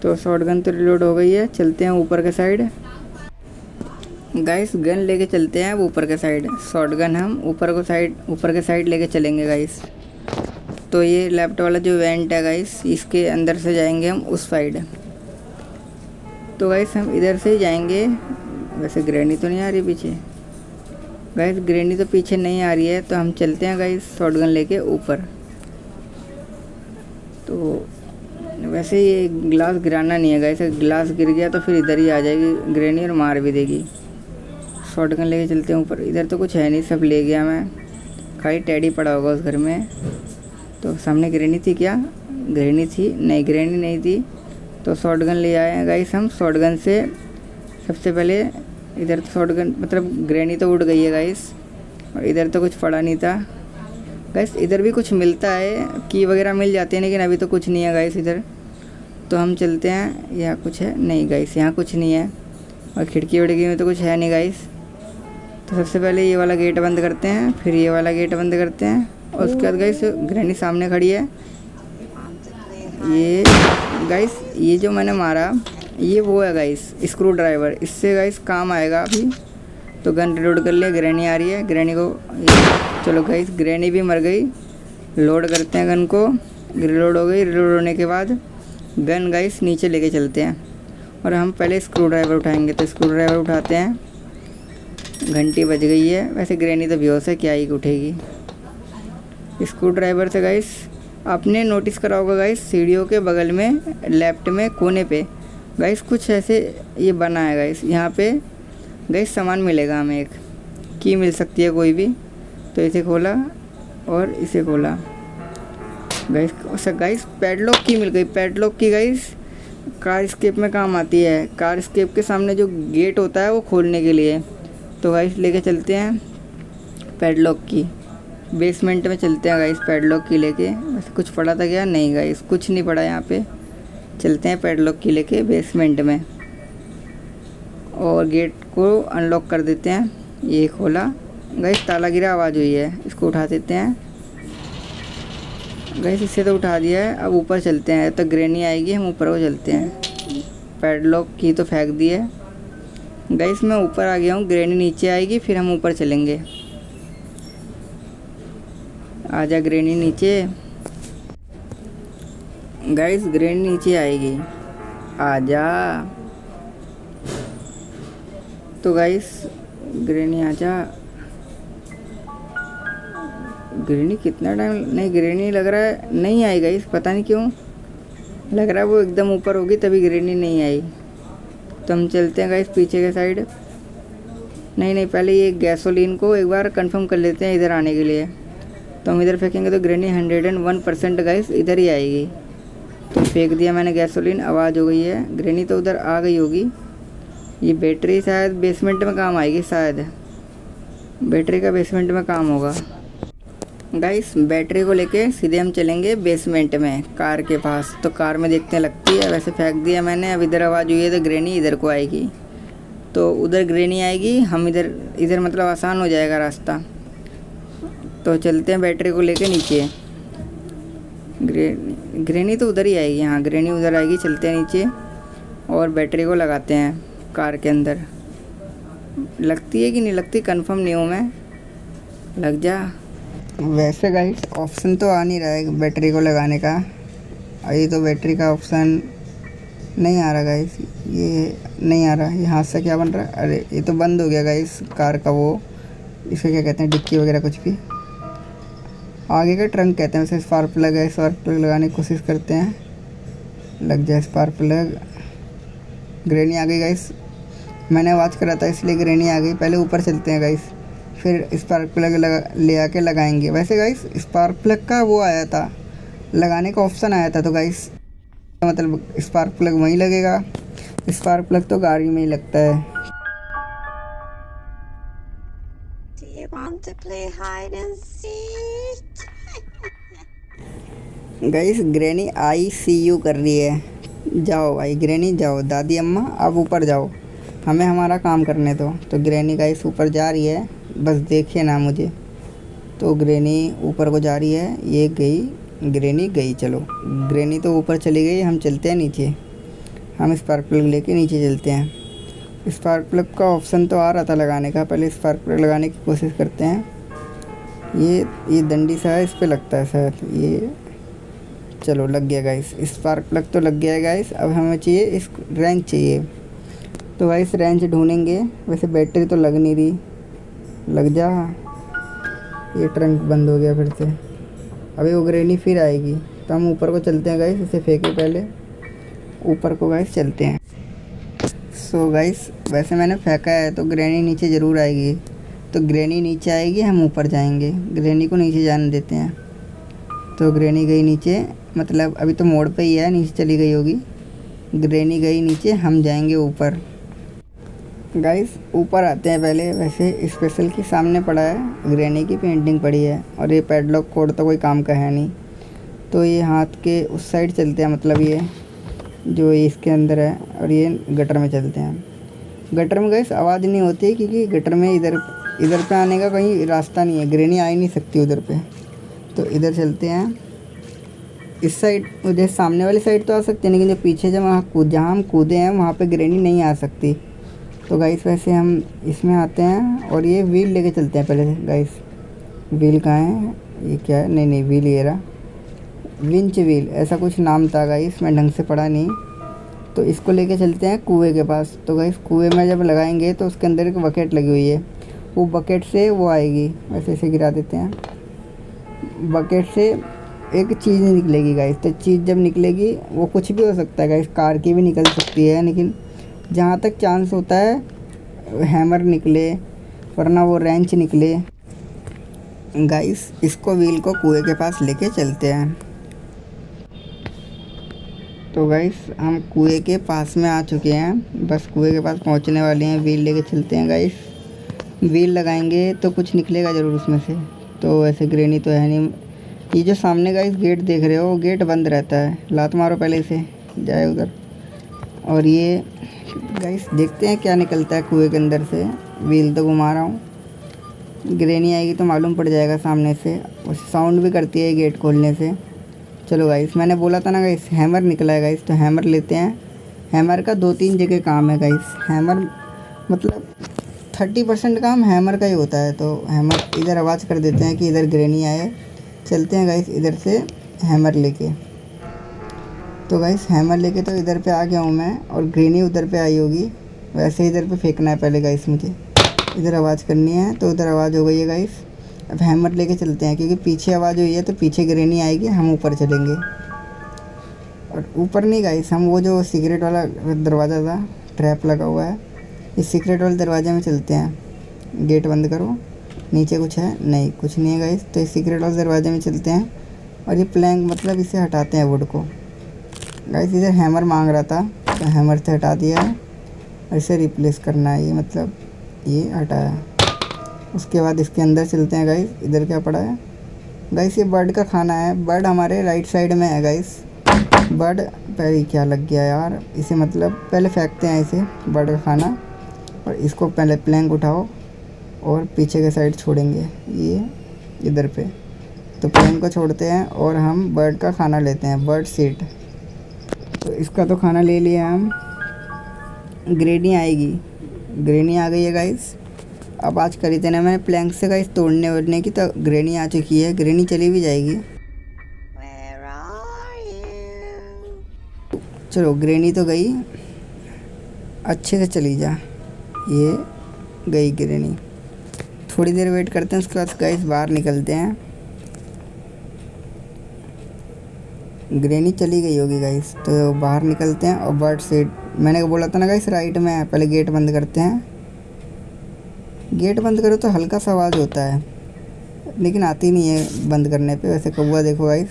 तो शॉटगन तो रिलोड हो गई है। चलते हैं ऊपर के साइड। गाइस गन लेके चलते हैं ऊपर के साइड। शॉटगन हम ऊपर के साइड लेके चलेंगे गाइस। तो ये लेफ्ट वाला जो वेंट है गाइस, इसके अंदर से जाएंगे हम उस साइड। तो गाइस हम इधर से ही जाएंगे। वैसे ग्रैनी तो नहीं आ रही पीछे, गाइस ग्रैनी तो पीछे नहीं आ रही है, तो हम चलते हैं गाइस शॉटगन लेके ऊपर। तो वैसे ये ग्लास गिराना नहीं है गाइस, ग्लास गिर गया तो फिर इधर ही आ जाएगी ग्रैनी और मार भी देगी। शॉटगन लेके चलते हैं ऊपर। इधर तो कुछ है नहीं, सब ले गया मैं, खाली टेडी पड़ा होगा उस घर में। तो सामने ग्रैनी थी क्या? ग्रैनी थी? नहीं, ग्रैनी नहीं थी। तो शॉटगन ले आए हैं गाइस हम। शॉटगन से सबसे पहले इधर तो शॉटगन मतलब ग्रैनी तो उड़ गई है गाइस, और इधर तो कुछ पड़ा नहीं था गाइस। इधर भी कुछ मिलता है, की वगैरह मिल जाते हैं, लेकिन अभी तो कुछ नहीं है गाइस इधर। तो हम चलते हैं। यहाँ कुछ है? नहीं गाइस, यहाँ कुछ नहीं है, और खिड़की विड़की में तो कुछ है नहीं गाइस। तो सबसे पहले ये वाला गेट बंद करते हैं, फिर ये वाला गेट बंद करते हैं, और उसके बाद गाइस ग्रैनी सामने खड़ी है। ये गाइस ये जो मैंने मारा ये वो है गाइस स्क्रू ड्राइवर, इससे गाइस काम आएगा अभी। तो गन रिलोड कर लिया, ग्रैनी आ रही है, ग्रैनी को चलो गाइस ग्रैनी भी मर गई। लोड करते हैं गन को, रिलोड हो गई। रिलोड होने के बाद गन गाइस नीचे लेके चलते हैं, और हम पहले स्क्रू ड्राइवर उठाएंगे। तो स्क्रू ड्राइवर उठाते हैं। घंटी बज गई है। वैसे ग्रैनी तो बेहोश है, क्या ही उठेगी। स्क्रू ड्राइवर से गाइस आपने नोटिस करा होगा गाइस, सीढ़ियों के बगल में लेफ्ट में कोने पे गाइस कुछ ऐसे ये बना है गाइस। यहाँ पे गाइस सामान मिलेगा हमें, एक की मिल सकती है कोई भी। तो इसे खोला और इसे खोला गाइस पैडलॉक की मिल गई। पैडलॉक की गाइस कार स्केप में काम आती है, कार स्केप के सामने जो गेट होता है वो खोलने के लिए। तो गाइस लेके चलते हैं पैडलॉक की, बेसमेंट में चलते हैं गाइस पैडलॉक की लेके। वैसे कुछ पड़ा था क्या? नहीं गाइस कुछ नहीं पड़ा यहाँ पे। चलते हैं पैडलॉक की लेके बेसमेंट में, और गेट को अनलॉक कर देते हैं। ये खोला गाइस, ताला गिरा, आवाज़ हुई है, इसको उठा देते हैं गाइस। इससे तो उठा दिया है। अब ऊपर चलते हैं, तो ग्रैनी आएगी, हम ऊपर को चलते हैं। पैडलॉक की तो फेंक दी है गाइस, मैं ऊपर आ गया हूँ। ग्रैनी नीचे आएगी, फिर हम ऊपर चलेंगे। आजा ग्रैनी नीचे। गाइस ग्रैनी नीचे आएगी, आजा। तो गाइस ग्रैनी आजा। ग्रैनी कितना टाइम? नहीं ग्रैनी लग रहा है नहीं आई गाइस, पता नहीं क्यों लग रहा है वो एकदम ऊपर होगी तभी ग्रैनी नहीं आई। तो हम चलते हैं गाइस पीछे के साइड। नहीं पहले ये गैसोलीन को एक बार कंफर्म कर लेते हैं इधर आने के लिए। तो हम इधर फेंकेंगे तो ग्रैनी 101% गाइस इधर ही आएगी। तो फेंक दिया मैंने गैसोलीन, आवाज़ हो गई है। ग्रैनी तो उधर आ गई होगी। ये बैटरी शायद बेसमेंट में काम आएगी, शायद बैटरी का बेसमेंट में काम होगा गाइस। बैटरी को लेके सीधे हम चलेंगे बेसमेंट में कार के पास। तो कार में देखते हैं लगती है। वैसे फेंक दिया मैंने, अब इधर आवाज़ हुई है तो ग्रैनी इधर को आएगी। तो उधर ग्रैनी आएगी, हम इधर मतलब आसान हो जाएगा रास्ता। तो चलते हैं बैटरी को लेके नीचे। ग्रैनी तो उधर ही आएगी, हाँ ग्रैनी उधर आएगी। चलते हैं नीचे और बैटरी को लगाते हैं कार के अंदर। लगती है कि नहीं लगती कंफर्म नहीं हूँ मैं, लग जा। वैसे गाइस ऑप्शन तो आ नहीं रहा है बैटरी को लगाने का। अभी तो बैटरी का ऑप्शन नहीं आ रहा गाइस, ये नहीं आ रहा। यहाँ से क्या बन रहा है? अरे ये तो बंद हो गया गाइस कार का, वो इसे क्या कहते हैं, डिक्की वगैरह कुछ भी। आगे का ट्रंक कहते हैं। वैसे स्पार्क प्लग है, स्पार्क प्लग लगाने की कोशिश करते हैं, लग जाए स्पार्क प्लग। ग्रैनी आ गई गाइस, मैंने आवाज़ करा था इसलिए ग्रैनी आ गई। पहले ऊपर चलते हैं गाइस, फिर स्पार्क प्लग ले आके लगाएंगे। वैसे गाइस स्पार्क प्लग का वो आया था, लगाने का ऑप्शन आया था। तो गाइस मतलब स्पार्क प्लग वहीं लगेगा। स्पार्क प्लग तो गाड़ी में ही लगता है। गाइस ग्रैनी ICU कर रही है। जाओ भाई ग्रैनी जाओ, दादी अम्मा अब ऊपर जाओ, हमें हमारा काम करने दो। तो ग्रैनी गाइस ऊपर जा रही है, बस देखिए ना मुझे। तो ग्रैनी ऊपर को जा रही है, ये गई ग्रैनी गई। चलो ग्रैनी तो ऊपर चली गई, हम चलते हैं नीचे। हम स्पार्क प्लग लेके नीचे चलते हैं। स्पार्क प्लग का ऑप्शन तो आ रहा था लगाने का, पहले स्पार्क प्लग लगाने की कोशिश करते हैं। ये डंडी सा है, इस पर लगता है शायद ये। चलो लग गया गाइस, स्पार्क प्लग तो लग गया है गाइस। अब हमें चाहिए इस रैंच चाहिए। तो गाइस रेंच ढूंढेंगे। वैसे बैटरी तो लग नहीं रही। लग जा। ये ट्रंक बंद हो गया फिर से। अभी वो ग्रेनी फिर आएगी, तो हम ऊपर को चलते हैं गाइस। इसे फेंके पहले ऊपर को गाइस, चलते हैं। सो गाइस वैसे मैंने फेंका है तो ग्रेनी नीचे ज़रूर आएगी। तो ग्रेनी नीचे आएगी, हम ऊपर जाएंगे। ग्रेनी को नीचे जाने देते हैं। तो ग्रेनी गई नीचे, मतलब अभी तो मोड़ पे ही है, नीचे चली गई होगी। ग्रेनी गई नीचे, हम जाएंगे ऊपर। गाइस ऊपर आते हैं पहले। वैसे स्पेशल के सामने पड़ा है, ग्रेनी की पेंटिंग पड़ी है, और ये पैडलॉक कोड तो कोई काम का है नहीं। तो ये हाथ के उस साइड चलते हैं, मतलब ये जो इसके अंदर है, और ये गटर में चलते हैं। गटर में गाइस आवाज़ नहीं होती, क्योंकि गटर में इधर पे आने का कहीं रास्ता नहीं है। ग्रेनी आ ही नहीं सकती उधर पे। तो इधर चलते हैं। इस साइड उधर सामने वाली साइड तो आ सकते हैं, लेकिन जो पीछे जहाँ हम कूदे हैं वहाँ पे ग्रेनी नहीं आ सकती। तो गाइस वैसे हम इसमें आते हैं, और ये व्हील लेके चलते हैं पहले गाइस। व्हील कहाँ है? ये क्या है? नहीं व्हील ये रहा, विंच व्हील ऐसा कुछ नाम था गाइस, मैं ढंग से पढ़ा नहीं। तो इसको लेके चलते हैं कुएं के पास। तो गाइस कुएं में जब लगाएंगे तो उसके अंदर एक बकेट लगी हुई है, वो बकेट से वो आएगी। वैसे इसे गिरा देते हैं। बकेट से एक चीज़ निकलेगी गाइस। तो चीज़ जब निकलेगी, वो कुछ भी हो सकता है गाइस, कार की भी निकल सकती है, लेकिन जहाँ तक चांस होता है हैमर निकले, वरना वो रेंच निकले। गाइस इसको व्हील को कुएं के पास लेके चलते हैं। तो गाइस हम कुएं के पास में आ चुके हैं, बस कुएं के पास पहुंचने वाले हैं। व्हील लेके चलते हैं गाइस। व्हील लगाएंगे तो कुछ निकलेगा ज़रूर उसमें से। तो ऐसे ग्रेनी तो है नहीं। ये जो सामने गाइस गेट देख रहे हो, गेट बंद रहता है। लात मारो पहले इसे, जाए उधर। और ये गाइस देखते हैं क्या निकलता है कुएं के अंदर से। व्हील तो घुमा रहा हूँ। ग्रेनी आएगी तो मालूम पड़ जाएगा सामने से। और साउंड भी करती है गेट खोलने से। चलो गाइस, मैंने बोला था ना गाइस, हैमर निकला है गाइस, तो हैमर लेते हैं। हैमर का 2-3 जगह काम है गाइस। हैमर मतलब 30% काम हैमर का ही होता है। तो हैमर इधर आवाज़ कर देते हैं कि इधर ग्रेनी आए। चलते हैं गाइस इधर से हैमर लेके। तो गाइस हैमर लेके तो इधर पे आ गया हूँ मैं, और ग्रेनी उधर पे आई होगी। वैसे इधर पे फेंकना है पहले गाइस मुझे। इधर आवाज़ करनी है, तो उधर आवाज़ हो गई है गाइस। अब हैमर लेके चलते हैं, क्योंकि पीछे आवाज़ हुई है तो पीछे ग्रेनी आएगी, हम ऊपर चलेंगे। और ऊपर नहीं गाइस, हम वो जो सीक्रेट वाला दरवाज़ा था, ट्रैप लगा हुआ है, इस सीक्रेट वाले दरवाजे में चलते हैं। गेट बंद करो। नीचे कुछ है? नहीं, कुछ नहीं है गाइस। तो इस सीक्रेट वाले दरवाजे में चलते हैं, और ये प्लैंक मतलब इसे हटाते हैं, वुड को। गाइस इधर हैमर मांग रहा था, तो हैमर से हटा दिया है, और इसे रिप्लेस करना है। ये मतलब ये हटाया। उसके बाद इसके अंदर चलते हैं गाइस। इधर क्या पड़ा है? गाइस ये बर्ड का खाना है। बर्ड हमारे राइट साइड में है गाइस। बर्ड पहले क्या लग गया यार इसे, मतलब पहले फेंकते हैं इसे, बर्ड का खाना। और इसको पहले प्लैंक उठाओ, और पीछे के साइड छोड़ेंगे ये इधर पे। तो प्लैंक को छोड़ते हैं, और हम बर्ड का खाना लेते हैं, बर्ड सीट। तो इसका तो खाना ले लिया हम। ग्रेनी आएगी। ग्रेनी आ गई है गाइस। अब आज करी थी ना मैंने प्लैंक से गाइस तोड़ने वोड़ने की, तो ग्रेनी आ चुकी है। ग्रेनी चली भी जाएगी। चलो ग्रेनी तो गई, अच्छे से चली जा। ये गई ग्रेनी। थोड़ी देर वेट करते हैं, उसके बाद गाइस बाहर निकलते हैं। ग्रेनी चली गई होगी गाइस, तो बाहर निकलते हैं। और बर्ड सीट मैंने बोला था ना गाइस, राइट में है। पहले गेट बंद करते हैं। गेट बंद करो तो हल्का सा आवाज़ होता है, लेकिन आती नहीं है बंद करने पे। वैसे कौवा देखो गाइस,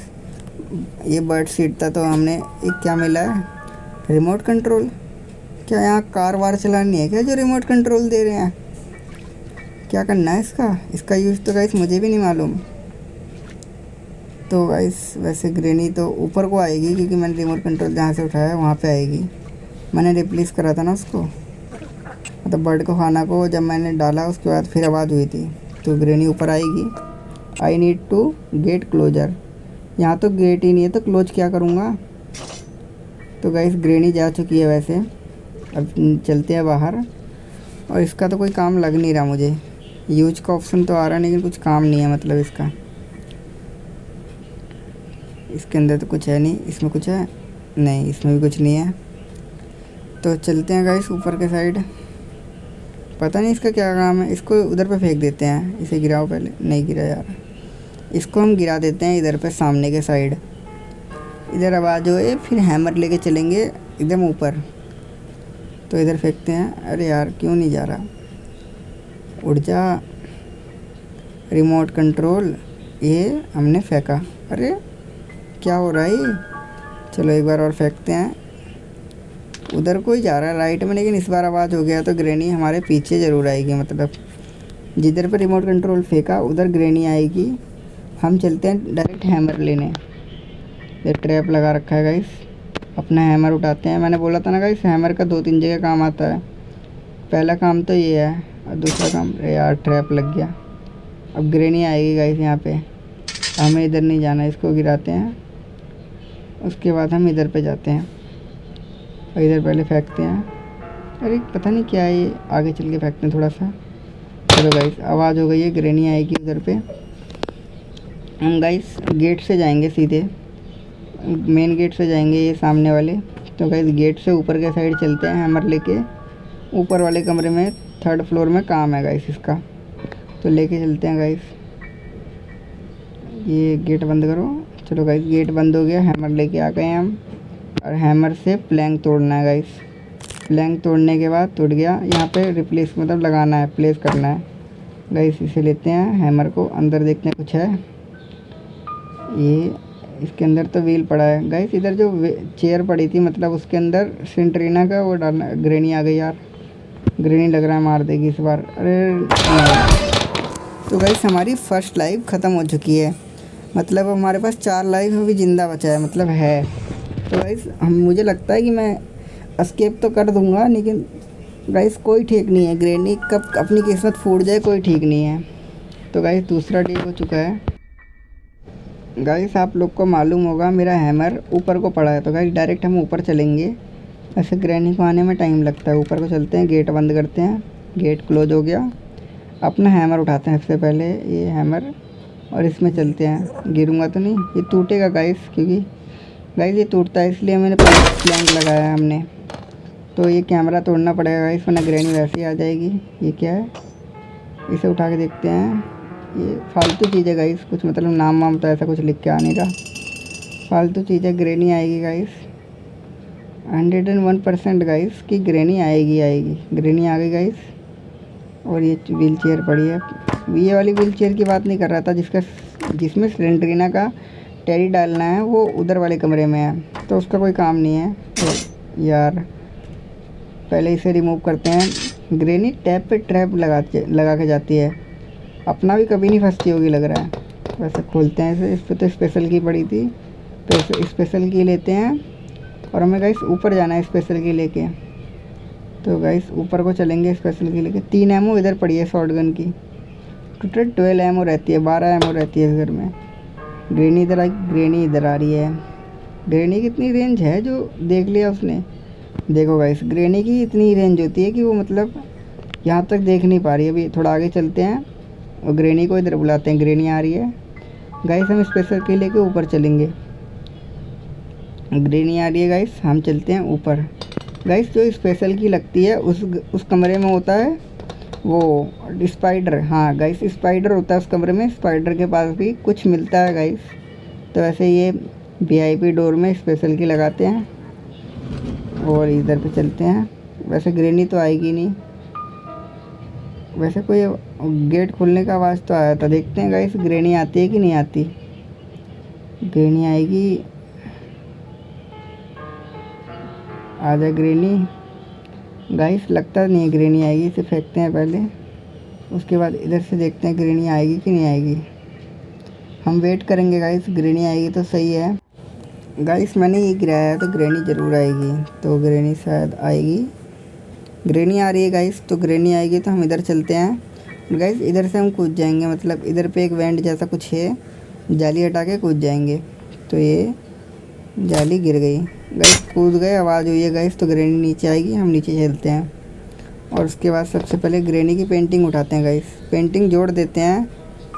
ये बर्ड सीट था। तो हमने एक क्या मिला है, रिमोट कंट्रोल। क्या यहाँ कार वार चलानी है क्या, जो रिमोट कंट्रोल दे रहे हैं? क्या करना है इसका यूज़ तो गाइस मुझे भी नहीं मालूम। तो गाइस वैसे ग्रेनी तो ऊपर को आएगी, क्योंकि मैंने रिमोट कंट्रोल जहाँ से उठाया वहाँ पे आएगी। मैंने रिप्लेस करा था ना उसको, मतलब बर्ड को खाना को जब मैंने डाला, उसके बाद फिर आवाज़ हुई थी। तो ग्रेनी ऊपर आएगी। I need to get closer. यहाँ तो गेट ही नहीं है, तो क्लोज क्या करूँगा। तो गाइस ग्रेनी जा चुकी है वैसे। अब चलते हैं बाहर। और इसका तो कोई काम लग नहीं रहा मुझे। यूज का ऑप्शन तो आ रहा है, लेकिन कुछ काम नहीं है मतलब इसका। इसके अंदर तो कुछ है नहीं। इसमें कुछ है? नहीं, इसमें भी कुछ नहीं है। तो चलते हैं गाइस ऊपर के साइड। पता नहीं इसका क्या काम है, इसको उधर पे फेंक देते हैं। इसे गिराओ, पहले नहीं गिरा यार। इसको हम गिरा देते हैं इधर पे सामने के साइड। इधर आवाज़ होए फिर हैमर लेके चलेंगे एकदम ऊपर। तो इधर फेंकते हैं। अरे यार क्यों नहीं जा रहा, उड़ जा। रिमोट कंट्रोल, ये हमने फेंका। अरे क्या हो रहा है ये? चलो एक बार और फेंकते हैं। उधर कोई जा रहा है राइट में, लेकिन इस बार आवाज़ हो गया तो ग्रैनी हमारे पीछे ज़रूर आएगी। मतलब जिधर पर रिमोट कंट्रोल फेंका उधर ग्रैनी आएगी। हम चलते हैं डायरेक्ट हैमर लेने। ये ट्रैप लगा रखा है गाइस, अपना हैमर उठाते हैं। मैंने बोला था ना गाइस, हैमर का 2-3 जगह काम आता है। पहला काम तो ये है और दूसरा काम, अरे यार ट्रैप लग गया। अब ग्रैनी आएगी गाइस यहाँ पे, हमें इधर नहीं जाना। इसको गिराते हैं, उसके बाद हम इधर पे जाते हैं और इधर पहले फेंकते हैं। अरे पता नहीं क्या है ये, आगे चल के फेंकते हैं थोड़ा सा। चलो गाइस आवाज़ हो गई है, ग्रैनी आएगी उधर पे। हम गाइस गेट से जाएंगे, सीधे मेन गेट से जाएंगे, ये सामने वाले। तो गाइस गेट से ऊपर के साइड चलते हैं हैमर लेके। ऊपर वाले कमरे में 3rd फ्लोर में काम है गाइस इसका, तो लेके चलते हैं गाइस। ये गेट बंद करो। चलो गाइस गेट बंद हो गया, हैमर लेके आ गए हम। और हैमर से प्लैंक तोड़ना है गाइस। प्लैंक तोड़ने के बाद टूट गया, यहाँ पे रिप्लेस मतलब लगाना है, प्लेस करना है गाइस। इसे लेते हैं हैमर को, अंदर देखते हैं कुछ है। ये इसके अंदर तो व्हील पड़ा है गाइस। इधर जो चेयर पड़ी थी मतलब उसके अंदर सेंट्रीना का वो डालना। ग्रैनी आ गई यार, ग्रैनी लग रहा है मार देगी इस बार। अरे तो गाइस हमारी फर्स्ट लाइफ ख़त्म हो चुकी है। मतलब हमारे पास 4 लाइफ अभी ज़िंदा बचा है, मतलब है। तो गाइस मुझे लगता है कि मैं एस्केप तो कर दूंगा, लेकिन गाइस कोई ठीक नहीं है। ग्रैनी कब अपनी किस्मत फूट जाए कोई ठीक नहीं है। तो गाइस दूसरा डे हो चुका है। गाइस आप लोग को मालूम होगा मेरा हैमर ऊपर को पड़ा है, तो गाइस डायरेक्ट हम ऊपर चलेंगे। ऐसे ग्रैनी को आने में टाइम लगता है। ऊपर को चलते हैं, गेट बंद करते हैं। गेट क्लोज हो गया। अपना हैमर उठाते हैं सबसे पहले, ये हैमर, और इसमें चलते हैं। गिरूंगा तो नहीं, ये टूटेगा गाइस, क्योंकि गाइस ये टूटता है इसलिए मैंने प्लैंक लगाया है हमने। तो ये कैमरा तोड़ना पड़ेगा गाइस, वरना ग्रैनी वैसे ही आ जाएगी। ये क्या है, इसे उठा के देखते हैं। ये फालतू चीज़ है गाइस, कुछ मतलब नाम वाम तो ऐसा कुछ लिख के आने का, फालतू चीज़ है। ग्रैनी आएगी गाइस, 101% गाइस कि ग्रैनी आएगी। ग्रैनी आ गई गाइस। और ये व्हील चेयर पड़ी है। ये वाली व्हील चेयर की बात नहीं कर रहा था, जिसमें सेंट्रीना का टेडी डालना है, वो उधर वाले कमरे में है, तो उसका कोई काम नहीं है। तो यार पहले इसे रिमूव करते हैं। ग्रैनी टैप पे ट्रैप लगा के जाती है, अपना भी कभी नहीं फंसती होगी लग रहा है। वैसे खोलते हैं इसे। इस पर तो स्पेशल की पड़ी थी, तो स्पेशल की लेते हैं। और हमें गाइस ऊपर जाना है स्पेशल की लेके। तो गाइस ऊपर को चलेंगे स्पेशल की लेके। 3 एमओ इधर पड़ी है शॉर्ट गन की, टोटल 12 एमओ रहती है, 12 एमओ रहती है इस घर में। ग्रैनी इधर आई, ग्रैनी इधर आ रही है। ग्रैनी की इतनी रेंज है जो देख लिया उसने। देखो गाइस ग्रैनी की इतनी रेंज होती है कि वो मतलब यहाँ तक देख नहीं पा रही है। अभी थोड़ा आगे चलते हैं और ग्रैनी को इधर बुलाते हैं। ग्रैनी आ रही है गाइस, हम स्पेशल की लेके ऊपर चलेंगे। ग्रैनी आ रही है गाइस, हम चलते हैं ऊपर। गाइस जो स्पेशल की लगती है उस कमरे में होता है वो स्पाइडर। हाँ गाइस स्पाइडर होता है उस कमरे में। स्पाइडर के पास भी कुछ मिलता है गाइस। तो ऐसे ये वीआईपी डोर में स्पेशल की लगाते हैं और इधर पे चलते हैं। वैसे ग्रैनी तो आएगी नहीं, वैसे कोई गेट खोलने का आवाज़ तो आया था। देखते हैं गाइस ग्रैनी आती है कि नहीं आती। ग्रैनी आएगी, आ जा ग्रैनी। गाइस लगता नहीं है ग्रैनी आएगी, इसे फेंकते हैं पहले, उसके बाद इधर से देखते हैं ग्रैनी आएगी कि नहीं आएगी। हम वेट करेंगे गाइस, ग्रैनी आएगी तो सही है। गाइस मैंने ये गिराया है तो ग्रैनी ज़रूर आएगी, तो ग्रैनी शायद आएगी। ग्रैनी आ रही है गाइस, तो ग्रैनी आएगी तो हम इधर चलते हैं। गाइस इधर से हम कूद जाएंगे, मतलब इधर पे एक वेंट जैसा कुछ है, जाली हटा के कूद जाएंगे। तो ये जाली गिर गई गाइस, कूद गए, आवाज़ हुई है गाइस, तो ग्रैनी नीचे आएगी। हम नीचे चलते हैं और उसके बाद सबसे पहले ग्रैनी की पेंटिंग उठाते हैं गाइस। पेंटिंग जोड़ देते हैं,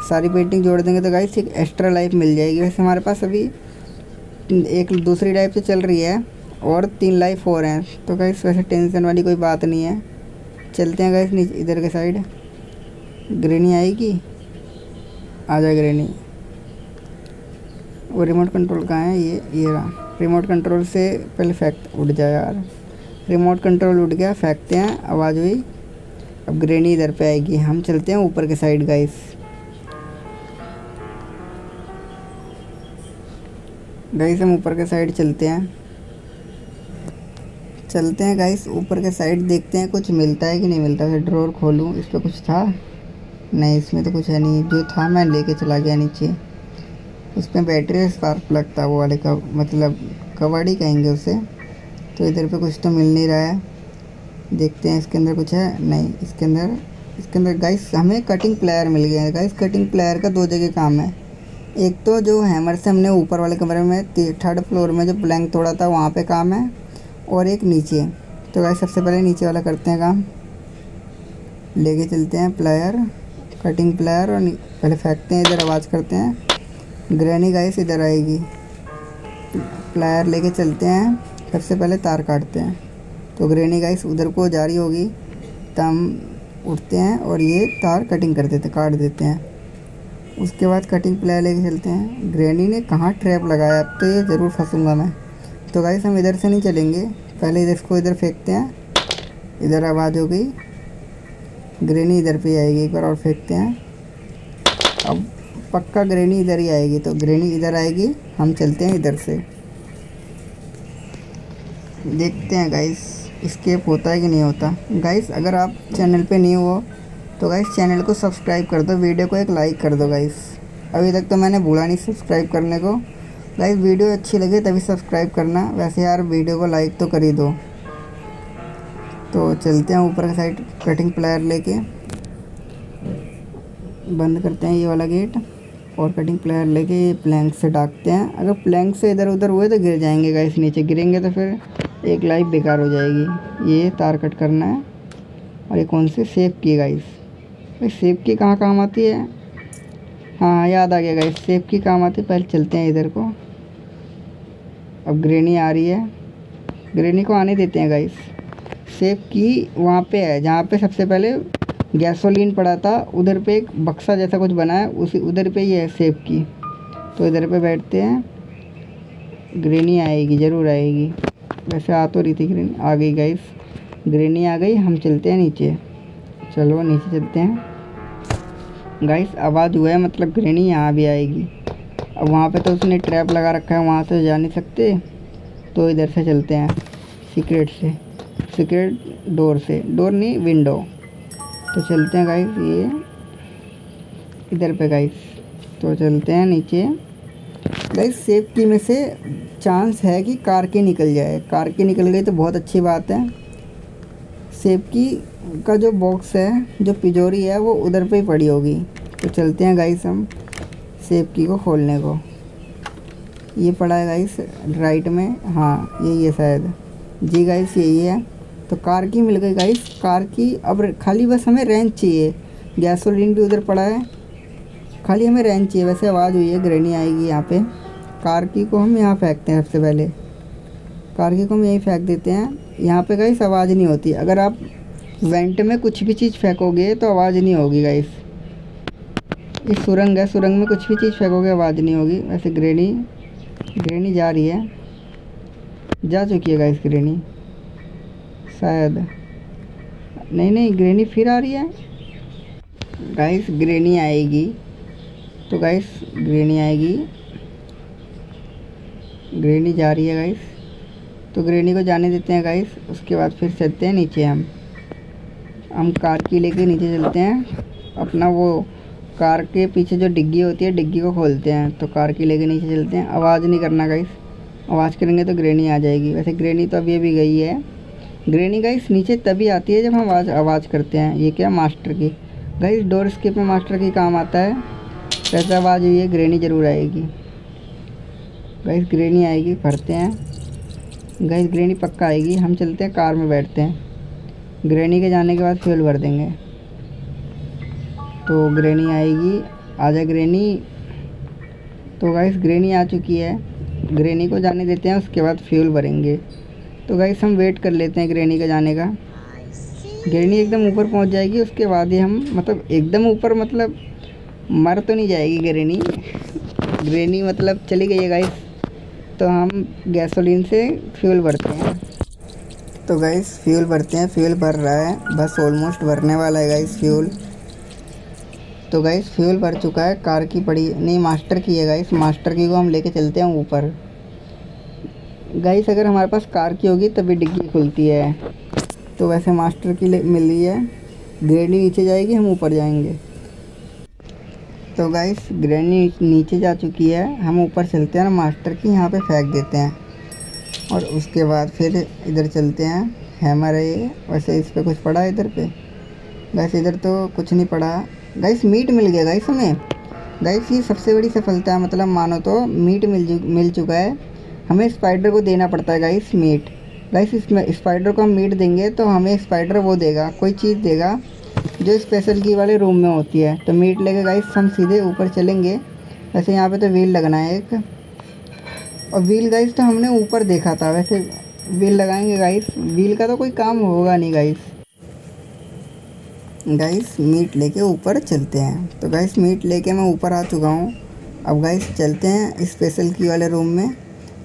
सारी पेंटिंग जोड़ देंगे तो गाइस एक एक्स्ट्रा लाइफ मिल जाएगी। वैसे हमारे पास अभी एक दूसरी लाइफ तो चल रही है और 3 लाइफ और हैं। तो गाइस वैसे टेंशन वाली कोई बात नहीं है। चलते हैं गाइस नीचे इधर के साइड। ग्रेनी आएगी, आ जाए ग्रेनी। वो रिमोट कंट्रोल कहाँ है? ये रहा। रिमोट कंट्रोल से पहले फेंक, उड़ जाए यार। रिमोट कंट्रोल उड़ गया, फेंकते हैं, आवाज़ हुई। अब ग्रेनी इधर पे आएगी। हम चलते हैं ऊपर के साइड गाइस। गाइस हम ऊपर के साइड चलते हैं गाइस। ऊपर के साइड देखते हैं कुछ मिलता है कि नहीं मिलता। फिर ड्रॉर खोलूँ, इस पर कुछ था? नहीं, इसमें तो कुछ है नहीं। जो था मैं लेके चला गया नीचे। उसमें बैटरी स्पार्क प्लग था, वो वाले का मतलब कवर्ड ही कहेंगे उसे। तो इधर पे कुछ तो मिल नहीं रहा है। देखते हैं इसके अंदर कुछ है। नहीं, इसके अंदर गाइस हमें कटिंग प्लायर मिल गया है। गाइस कटिंग प्लायर का 2 जगह काम है। एक तो जो हैमर से हमने ऊपर वाले कमरे में 3rd फ्लोर में जो प्लैंक तोड़ा था वहाँ पे काम है, और एक नीचे। तो गाइस सबसे पहले नीचे वाला करते हैं काम। लेके चलते हैं प्लायर, कटिंग प्लायर, और पहले फेंकते हैं इधर, आवाज़ करते हैं। ग्रैनी गाइस इधर आएगी। प्लायर लेके चलते हैं, सबसे पहले तार काटते हैं। तो ग्रैनी गाइस उधर को जा रही होगी, तो हम उठते हैं और ये तार कटिंग कर देते, काट देते हैं। उसके बाद कटिंग प्लायर लेके चलते हैं। ग्रैनी ने कहाँ ट्रैप लगाया, अब तो ये ज़रूर फंसूंगा मैं। तो गाइस हम इधर से नहीं चलेंगे, पहले इसको इधर फेंकते हैं। इधर आवाज़ हो गई, ग्रैनी इधर पे आएगी। एक बार और फेंकते हैं। अब पक्का ग्रैनी इधर ही आएगी। तो ग्रैनी इधर आएगी, हम चलते हैं इधर से। देखते हैं गाइस एस्केप होता है कि नहीं होता। गाइस अगर आप चैनल पे न्यू हो तो गाइस चैनल को सब्सक्राइब कर दो, वीडियो को एक लाइक कर दो गाइस। अभी तक तो मैंने भूला नहीं सब्सक्राइब करने को। गाइस वीडियो अच्छी लगे तभी सब्सक्राइब करना, वैसे यार वीडियो को लाइक तो कर ही दो। तो चलते हैं ऊपर की साइड, कटिंग प्लायर लेके बंद करते हैं ये वाला गेट, और कटिंग प्लायर लेके प्लैंक से डाकते हैं। अगर प्लैंक से इधर उधर हुए तो गिर जाएंगे गाइस, नीचे गिरेंगे तो फिर एक लाइफ बेकार हो जाएगी। ये तार कट करना है। और ये कौन से सेफ की गाइस? भाई सेफ की कहाँ काम आती है? हाँ याद आ गया गाइस, सेफ की काम आती है। पहले चलते हैं इधर को। अब ग्रैनी आ रही है, ग्रैनी को आने देते हैं गाइस। सेफ की वहाँ पे है जहाँ पे सबसे पहले गैसोलीन पड़ा था, उधर पे एक बक्सा जैसा कुछ बना है, उसी उधर पे ही है सेफ की। तो इधर पे बैठते हैं। ग्रैनी आएगी, ज़रूर आएगी। वैसे आ तो रही थी ग्रैनी, आ गई गाइस, ग्रैनी आ गई। हम चलते हैं नीचे। चलो नीचे चलते हैं गाइस। आवाज़ हुआ है मतलब ग्रैनी यहाँ भी आएगी। अब वहाँ पे तो उसने ट्रैप लगा रखा है, वहाँ से जा नहीं सकते। तो इधर से चलते हैं सीक्रेट से, सीक्रेट डोर से, डोर नहीं विंडो। तो चलते हैं गाइस ये इधर पे गाइस। तो चलते हैं नीचे गाइस। सेफ की में से चांस है कि कार की निकल जाए, कार की निकल गई तो बहुत अच्छी बात है। सेफ की का जो बॉक्स है, जो तिजोरी है, वो उधर पे ही पड़ी होगी। तो चलते हैं गाइस हम सेफ की को खोलने को। ये पड़ा है गाइस राइट में, हाँ यही है शायद। जी गाइस यही है। तो कार की मिल गई गाइस, कार की। अब खाली बस हमें रेंच चाहिए। गैसोलीन भी उधर पड़ा है, खाली हमें रेंच चाहिए। वैसे आवाज़ हुई है, ग्रैनी आएगी यहाँ पे। कार की को हम यहाँ फेंकते हैं। सबसे पहले कार की को हम यहीं फेंक देते हैं। यहाँ पे गाइस आवाज़ नहीं होती। अगर आप वेंट में कुछ भी चीज़ फेंकोगे तो आवाज़ नहीं होगी गाइस। ये सुरंग है, सुरंग में कुछ भी चीज़ फेंकोगे आवाज़ नहीं होगी। वैसे ग्रैनी जा रही है, जा चुकी है गाइस ग्रैनी शायद। नहीं ग्रैनी फिर आ रही है गाइस। ग्रैनी आएगी। तो गाइस ग्रैनी आएगी, ग्रैनी जा रही है गाइस। तो ग्रैनी को जाने देते हैं गाइस। उसके बाद फिर चलते हैं नीचे। हम कार की लेके नीचे चलते हैं। अपना वो कार के पीछे जो डिग्गी होती है, डिग्गी को खोलते हैं। तो कार की लेके नीचे चलते हैं। आवाज़ नहीं करना गाइस, आवाज़ करेंगे तो ग्रैनी आ जाएगी। वैसे ग्रैनी तो अभी गई है। ग्रैनी गाइस नीचे तभी आती है जब हम आवाज़ करते हैं। ये क्या मास्टर की गाइस, डोर स्किप में मास्टर की काम आता है। वैसे आवाज़ हुई है, ग्रैनी ज़रूर आएगी गाइस। ग्रैनी आएगी, भरते हैं गाइस। ग्रैनी पक्का आएगी। हम चलते हैं कार में, बैठते हैं। ग्रैनी के जाने के बाद फ्यूल भर देंगे। तो ग्रैनी आएगी, आजा ग्रैनी। तो गाइस ग्रैनी आ चुकी है, ग्रैनी को जाने देते हैं। उसके बाद फ्यूल भरेंगे। तो गाइस हम वेट कर लेते हैं ग्रैनी का जाने का। ग्रैनी एकदम ऊपर पहुंच जाएगी, उसके बाद ही हम मतलब एकदम ऊपर मतलब मर तो नहीं जाएगी ग्रैनी। ग्रैनी मतलब चली गई है गाइस। तो हम गैसोलीन से फ्यूल भरते हैं। तो गाइस फ्यूल भरते हैं, फ्यूल भर रहा है, बस ऑलमोस्ट भरने वाला है गाइस फ्यूल। तो गाइस फ्यूल भर चुका है, कार की पड़ी नहीं मास्टर की है गाइस, मास्टर की को हम लेके चलते हैं ऊपर। गाइस अगर हमारे पास कार की होगी तभी डिग्गी खुलती है, तो वैसे मास्टर की मिल रही है। ग्रैनी नीचे जाएगी, हम ऊपर जाएंगे। तो गाइस ग्रैनी नीचे जा चुकी है, हम ऊपर चलते हैं ना, मास्टर की यहाँ पे फेंक देते हैं और उसके बाद फिर इधर चलते हैं। हैमर है ये, वैसे इस पर कुछ पड़ा है इधर पे? गाइस इधर तो कुछ नहीं पड़ा। गाइस मीट मिल गया गाइस हमें। गाइस ये सबसे बड़ी सफलता है, मतलब मानो तो मीट मिल चुका है। हमें स्पाइडर को देना पड़ता है गाइस मीट। गाइस इसमें स्पाइडर को हम मीट देंगे तो हमें स्पाइडर वो देगा, कोई चीज़ देगा जो स्पेशल की वाले रूम में होती है। तो मीट लेके गाइस हम सीधे ऊपर चलेंगे। वैसे यहाँ पे तो व्हील लगना है एक, और व्हील गाइस तो हमने ऊपर देखा था, वैसे व्हील लगाएंगे गाइस। व्हील का तो कोई काम होगा नहीं गाइस। गाइस मीट लेके ऊपर चलते हैं। तो गाइस मीट लेके मैं ऊपर आ चुका हूँ। अब गाइस चलते हैं स्पेशल की वाले रूम में।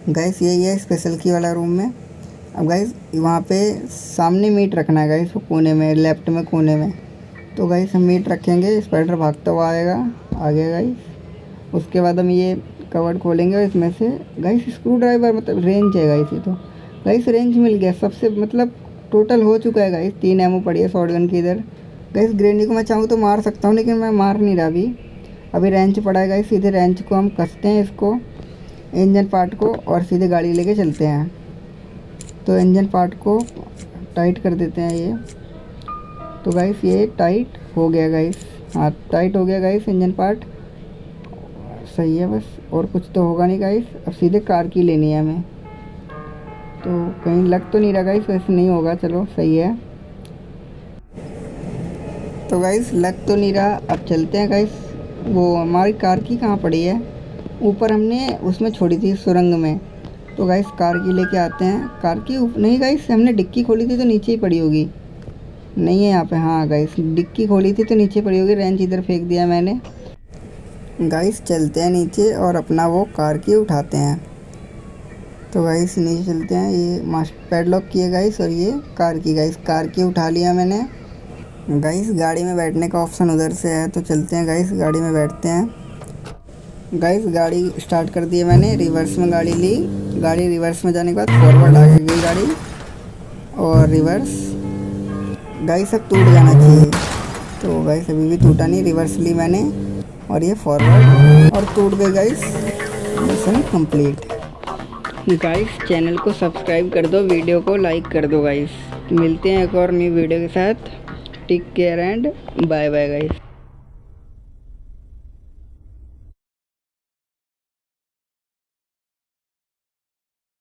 गाइस यही है स्पेशल की वाला रूम में। अब गाइस वहाँ पे सामने मीट रखना है गाइस, वो कोने में, लेफ्ट में कोने में। तो गाइस हम मीट रखेंगे, स्पाइडर भागता हुआ आएगा आगे गाइस। उसके बाद हम ये कवर्ड खोलेंगे और इसमें से गाइस स्क्रू ड्राइवर, मतलब रेंज है गाइस। ये तो गाइस रेंज मिल गया सबसे, मतलब टोटल हो चुका है गाइस। 3 एमओ पड़ी है शॉटगन की इधर। गाइस ग्रैनी को मैं चाहूँ तो मार सकता हूँ, लेकिन मैं मार नहीं रहा अभी रेंच पड़ा है गाइस। सीधे रेंच को हम कसते हैं, इसको इंजन पार्ट को, और सीधे गाड़ी लेके चलते हैं। तो इंजन पार्ट को टाइट कर देते हैं ये। तो गाइस ये टाइट हो गया गाइस, हाँ टाइट हो गया गाइस इंजन पार्ट, सही है बस, और कुछ तो होगा नहीं गाइस। अब सीधे कार की लेनी है हमें। तो कहीं लग तो नहीं रहा गाइस, वैसे नहीं होगा, चलो सही है। तो गाइस लग तो नहीं रहा, अब चलते हैं गाइस। वो हमारी कार की कहाँ पड़ी है? ऊपर हमने उसमें छोड़ी थी सुरंग में। तो गाइस कार की लेके आते हैं। कार की नहीं गाइस, हमने डिक्की खोली थी तो नीचे ही पड़ी होगी। नहीं है यहाँ पे, हाँ गाइस डिक्की खोली थी तो नीचे पड़ी होगी। रेंच इधर फेंक दिया मैंने। गाइस चलते हैं नीचे और अपना वो कार की उठाते हैं। तो गाइस नीचे चलते हैं, ये मास्टर पैडलॉक किए गाइस, और ये कार की गाइस, कार की उठा लिया मैंने। गाइस गाड़ी में बैठने का ऑप्शन उधर से है, तो चलते हैं गाइस गाड़ी में बैठते हैं। गाइस गाड़ी स्टार्ट कर दी है मैंने, रिवर्स में गाड़ी ली। गाड़ी रिवर्स में जाने के बाद फॉरवर्ड आ गई गाड़ी, और रिवर्स। गाइस अब टूट जाना चाहिए, तो गाइस अभी भी टूटा नहीं। रिवर्स ली मैंने और ये फॉरवर्ड, और टूट गई guys. Mission complete. Guys channel को सब्सक्राइब कर दो, वीडियो को लाइक कर दो गाइस। मिलते हैं एक और न्यू वीडियो के साथ। Take care and bye bye guys.